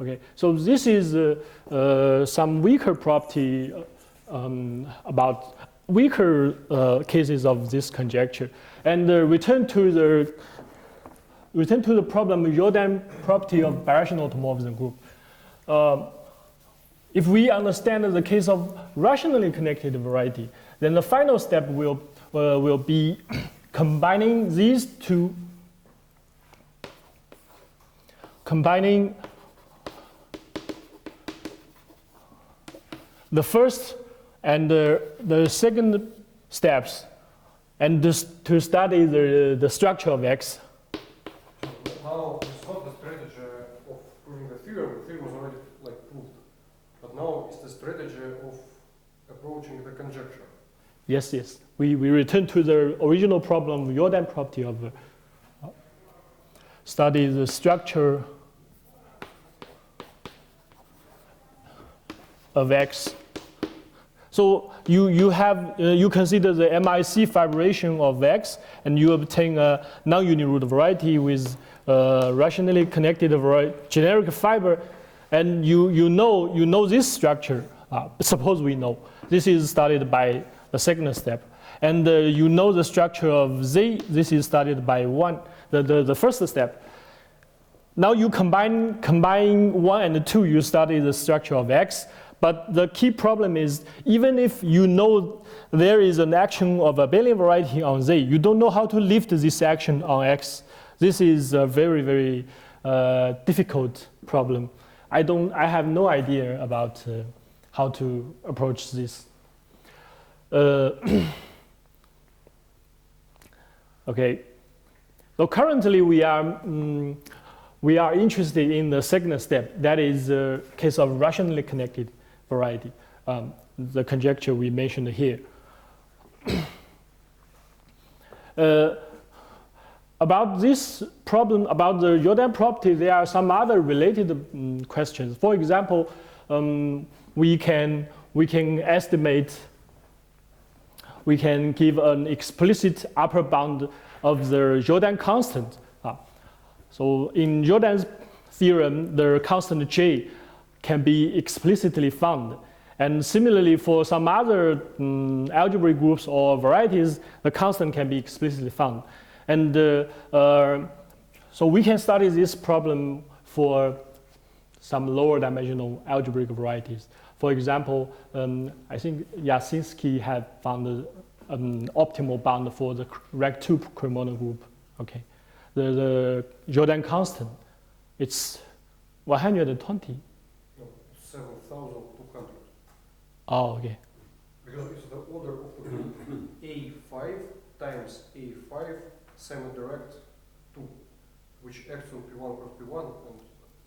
Okay, so this is some weaker property about weaker cases of this conjecture, and return to the problem Jodan property of birational automorphism group. If we understand the case of rationally connected variety, then the final step will be combining these two combining the first and the second steps, and to study the structure of X. Now it's not the strategy of proving the theorem. The theorem is already proved, but now it's the strategy of approaching the conjecture. Yes, yes. We return to the original problem, Jodan property of study the structure of X. So you consider the MIC fibration of X, and you obtain a non-uniroot variety with rationally connected generic fiber, and you know this structure. Suppose we know this is studied by the second step, and you know the structure of Z. This is studied by the first step. Now you combine 1 and 2. You study the structure of X. But the key problem is, even if you know there is an action of abelian variety on Z, you don't know how to lift this action on X. This is a very, very difficult problem. I have no idea about how to approach this. Okay. So currently we are interested in the second step. That is the case of rationally connected variety, the conjecture we mentioned here. About this problem, about the Jodan property, there are some other related questions. For example, we can estimate, we can give an explicit upper bound of the Jodan constant. So in Jodan's theorem, the constant J can be explicitly found. And similarly, for some other algebraic groups or varieties, the constant can be explicitly found. And so we can study this problem for some lower dimensional algebraic varieties. For example, I think Jasinski had found an optimal bound for the rank 2 Cremona group. Okay, the Jodan constant, it's 120. 7,200. Oh, okay. Because it's the order of the group A5 times A5 semi-direct 2, which acts on P1 cross P1 and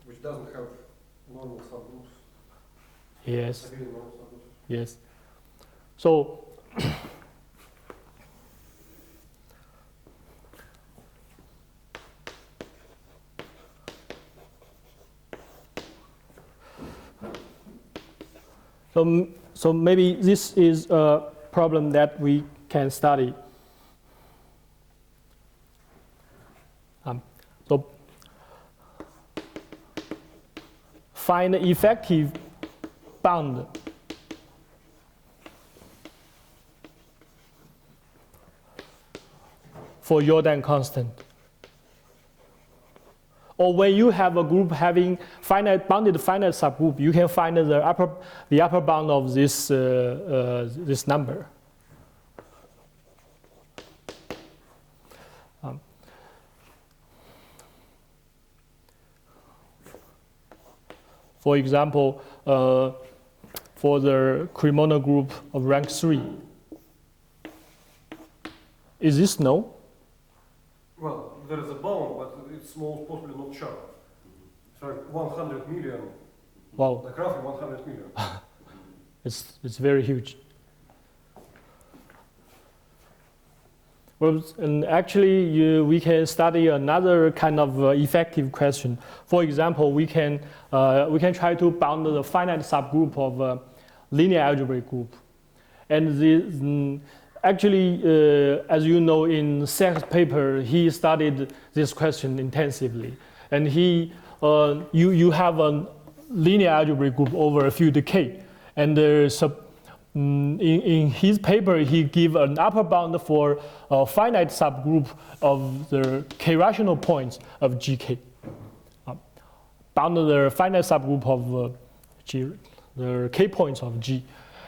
which doesn't have normal subgroups. Yes. Normal subgroups. Yes. So So maybe this is a problem that we can study. So find the effective bound for Jodan constant. Or when you have a group having bounded finite subgroup, you can find the upper bound of this this number. For example, for the Cremona group of rank 3, is this no? Well, there is a bound, but it's most possibly not sharp. It's like 100 million. Wow. Like roughly 100 million. It's very huge. Well, and actually, we can study another kind of effective question. For example, we can try to bound the finite subgroup of a linear algebraic group, and actually, as you know, in Serre's paper, he studied this question intensively, and you have a linear algebraic group over a field K, and in his paper, he gave an upper bound for a finite subgroup of the K rational points of GK. Bound the finite subgroup of the K points of G.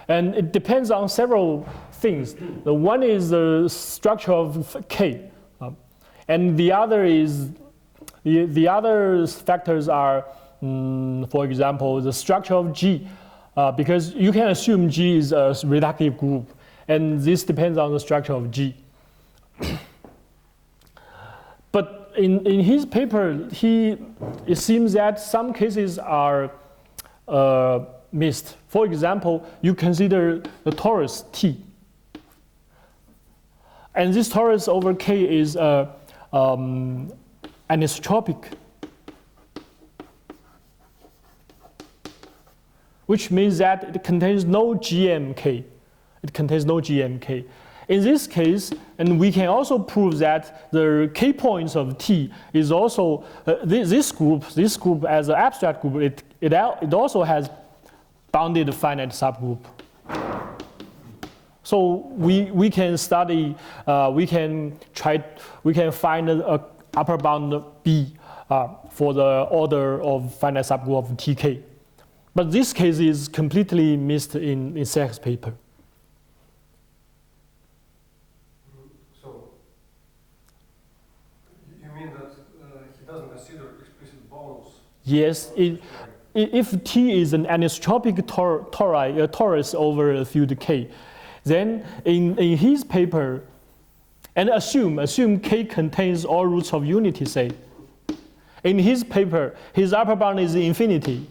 And it depends on several things. The one is the structure of K, and the other is The other factors are, for example, the structure of G, because you can assume G is a reductive group, and this depends on the structure of G. But in his paper, it seems that some cases are missed. For example, you consider the torus T. And this torus over K is anisotropic, which means that it contains no GMK. It contains no GMK. In this case, and we can also prove that the K points of T is also, this group as an abstract group, it also has bounded finite subgroup. So we can study, we can find an upper bound B for the order of finite subgroup of TK. But this case is completely missed in Serre's paper. So you mean that he doesn't consider explicit bounds? Yes. If T is an anisotropic torus over a field K, then in his paper, and assume K contains all roots of unity, say. In his paper, his upper bound is infinity.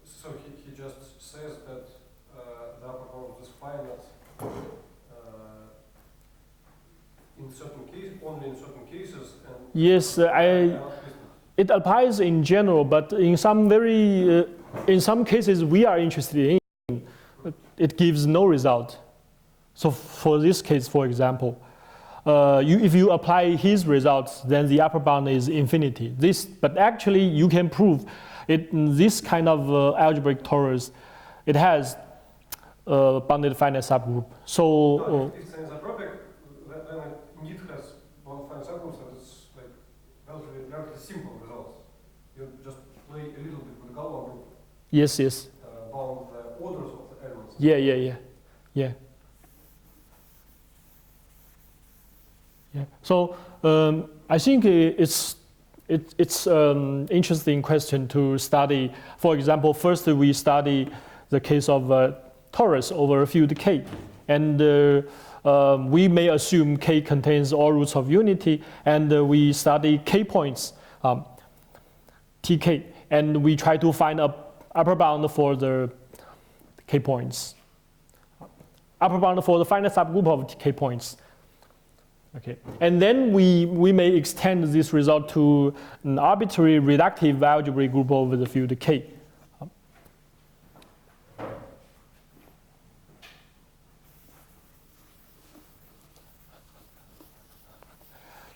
So he just says that the upper bound is finite in certain cases, only in certain cases. And yes, it applies in general, but in some cases we are interested in, it gives no result. So for this case, for example, if you apply his results, then the upper bound is infinity. But actually, you can prove it. This kind of algebraic torus, it has bounded finite subgroup. So if it's anisotropic, then it indeed has bounded finite subgroups, and it's like relatively simple results. You just play a little bit with the Galois group. Yes. Bound the orders of the elements. Yeah. So I think it's interesting question to study. For example, first we study the case of torus over a field K, and we may assume K contains all roots of unity, and we study K points, TK, and we try to find a upper bound for the K points, upper bound for the finite subgroup of K points. Okay, and then we may extend this result to an arbitrary reductive algebraic group over the field K.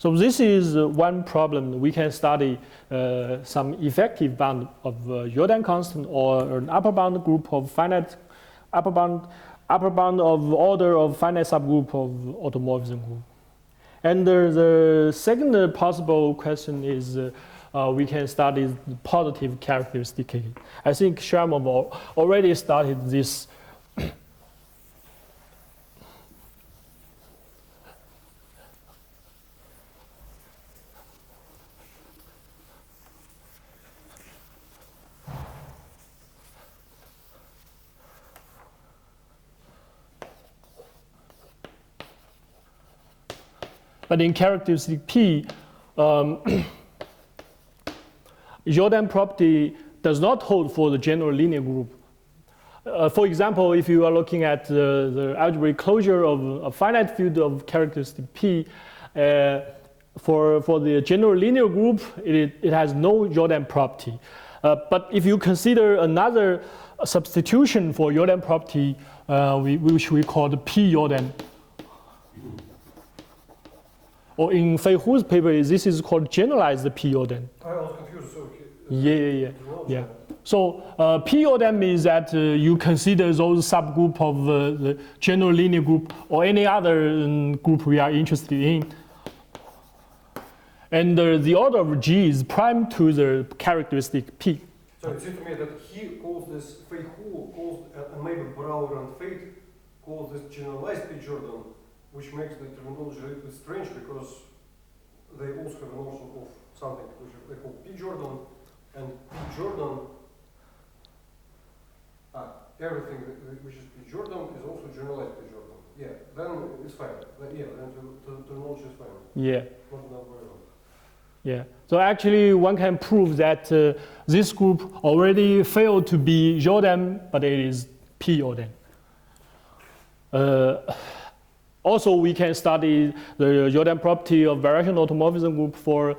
So this is one problem. We can study some effective bound of Jodan constant or an upper bound group of finite upper bound of order of finite subgroup of automorphism group. And the second possible question is we can study positive characteristic K. I think Shramov already started this. But in characteristic P, Jodan property does not hold for the general linear group. For example, if you are looking at the algebraic closure of a finite field of characteristic P, for the general linear group, it has no Jodan property. But if you consider another substitution for Jodan property, which we call the P Jodan, or in Fei Hu's paper, this is called generalized P Jodan. I was confused. So Yeah. So P Jodan means that you consider those subgroup of the general linear group or any other group we are interested in. And the order of G is prime to the characteristic P. So it seems to me that he calls this Fei Hu, calls maybe Brouwer and Fate, call this generalized P. Jordan, which makes the terminology a little bit strange because they also have a notion of something which they call P. Jordan, and P. Jordan, everything which is P. Jordan is also generalized P. Jordan. Yeah, then it's fine. Yeah, then the terminology is fine. Yeah. Not very well. Yeah. So actually, one can prove that this group already failed to be Jordan, but it is P Jordan. Also, we can study the Jordan property of birational automorphism group for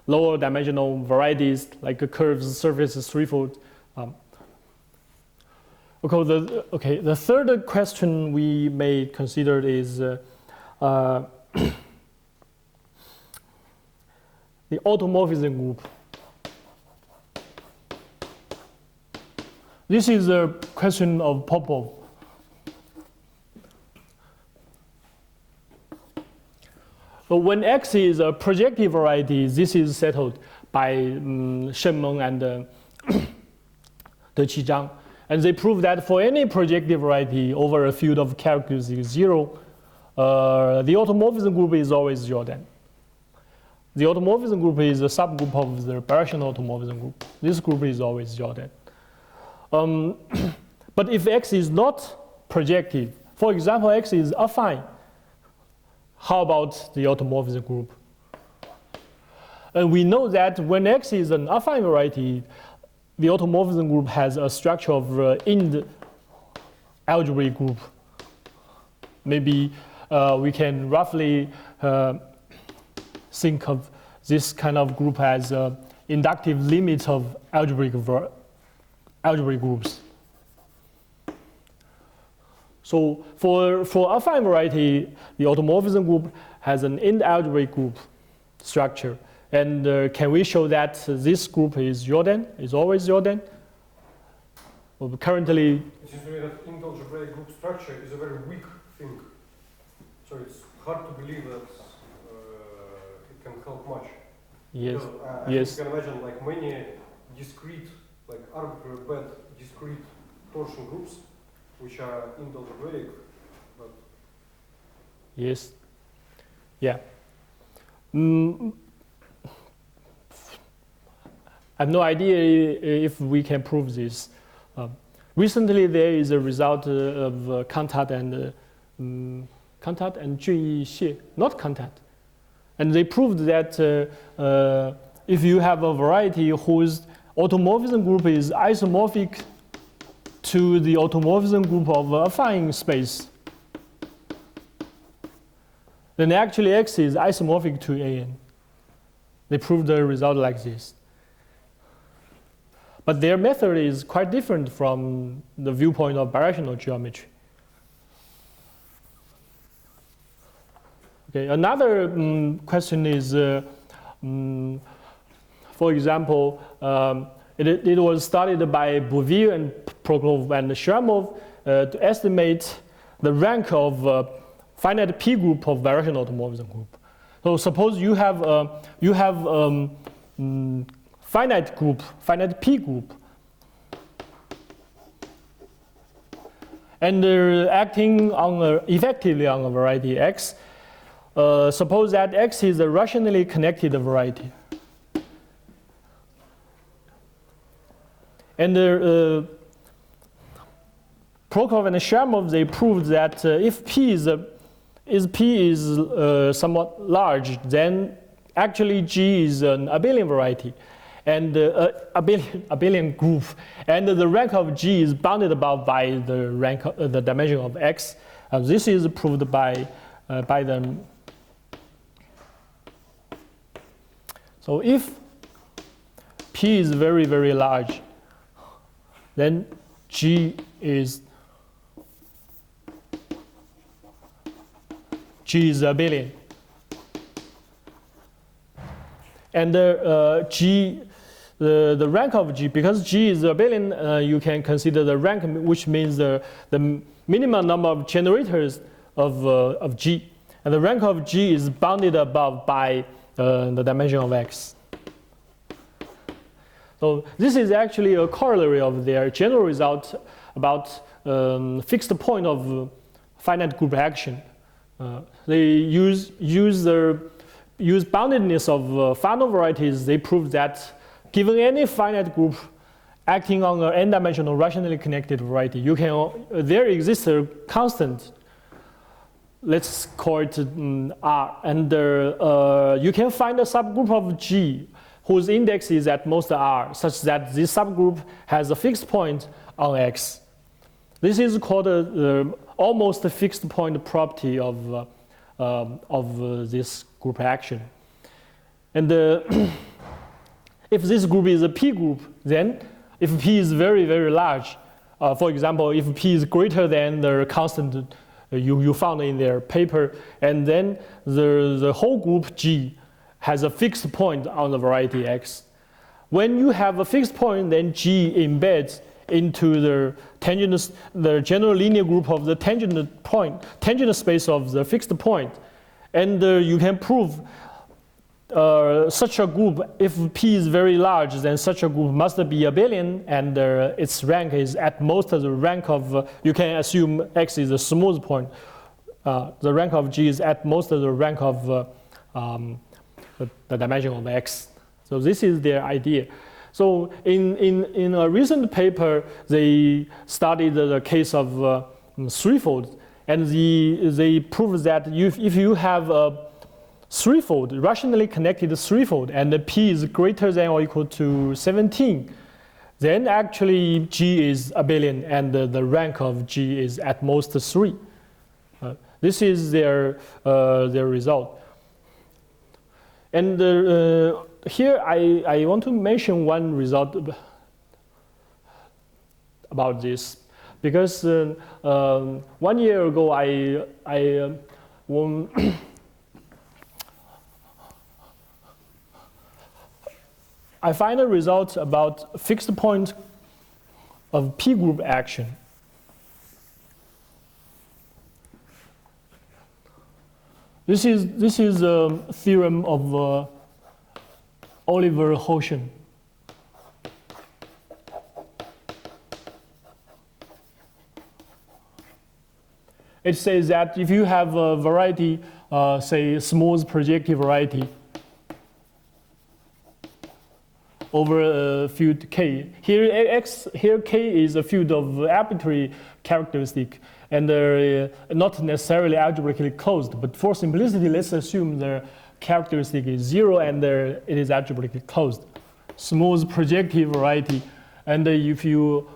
lower dimensional varieties like curves, surfaces, threefold. Okay, the third question we may consider is the automorphism group. This is a question of Popov. So when X is a projective variety, this is settled by Shramov and De Qizhang. And they prove that for any projective variety over a field of characteristics 0, the automorphism group is always Jordan. The automorphism group is a subgroup of the birational automorphism group. This group is always Jordan. But if X is not projective, for example, X is affine, how about the automorphism group? And we know that when X is an affine variety, the automorphism group has a structure of ind algebraic group. Maybe we can roughly think of this kind of group as inductive limit of algebraic groups. So for affine variety, the automorphism group has an ind algebraic group structure. And can we show that this group is Jordan, is always Jordan? Well, currently, it seems to me that ind algebraic group structure is a very weak thing. So it's hard to believe that it can help much. Yes. Because, yes. You can imagine like many discrete, like arbitrary bad discrete torsion groups, which are ind algebraic, but yes. Yeah. I have no idea if we can prove this. Recently, there is a result of Cantat and Junyi Xie, not Cantat. And they proved that if you have a variety whose automorphism group is isomorphic to the automorphism group of a affine space, then actually X is isomorphic to AN. They proved the result like this. But their method is quite different from the viewpoint of birational geometry. Okay, another question is, for example, it was studied by Bouvier and Prokhorov and Shramov to estimate the rank of finite P group of birational automorphism group. So suppose you have finite group, finite P group, and acting on effectively on a variety X. Suppose that X is a rationally connected variety. And Prokhorov and Shramov, they proved that if P is somewhat large, then actually G is an abelian variety, and abelian group, and the rank of G is bounded about by the rank, the dimension of X. This is proved by them. So if P is very, very large, then G is abelian. And the rank of G, because G is abelian, you can consider the rank, which means the minimum number of generators of G. And the rank of G is bounded above by the dimension of X. So this is actually a corollary of their general result about fixed point of finite group action. They use boundedness of Fano varieties. They prove that given any finite group acting on an n-dimensional rationally connected variety, there exists a constant. Let's call it R, and you can find a subgroup of G whose index is at most R, such that this subgroup has a fixed point on X. This is called almost a fixed point property of this group action. And if this group is a P group, then if P is very, very large, for example, if P is greater than the constant you found in their paper, and then the whole group G has a fixed point on the variety X. When you have a fixed point, then G embeds into the general linear group of the tangent space of the fixed point. And you can prove such a group, if P is very large, then such a group must be abelian, and its rank is at most the rank of, you can assume X is a smooth point. The rank of G is at most the rank of the dimension of X. So this is their idea. So in a recent paper, they studied the case of threefold, and they proved that if you have a threefold, rationally connected threefold, and the P is greater than or equal to 17, then actually G is abelian, and the rank of G is at most 3. This is their result. And here I want to mention one result about this, because 1 year ago I find a result about fixed point of P group action. This is a theorem of Oliver Hoshen. It says that if you have a variety, say smooth projective variety, over a field K. Here K is a field of arbitrary characteristic, and not necessarily algebraically closed. But for simplicity, let's assume the characteristic is 0 and it is algebraically closed. Smooth projective variety. And if you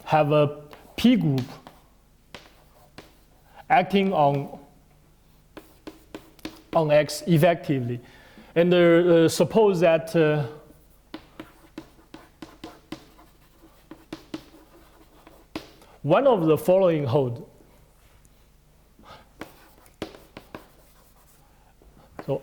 have a P group acting on X effectively, and suppose that one of the following hold. So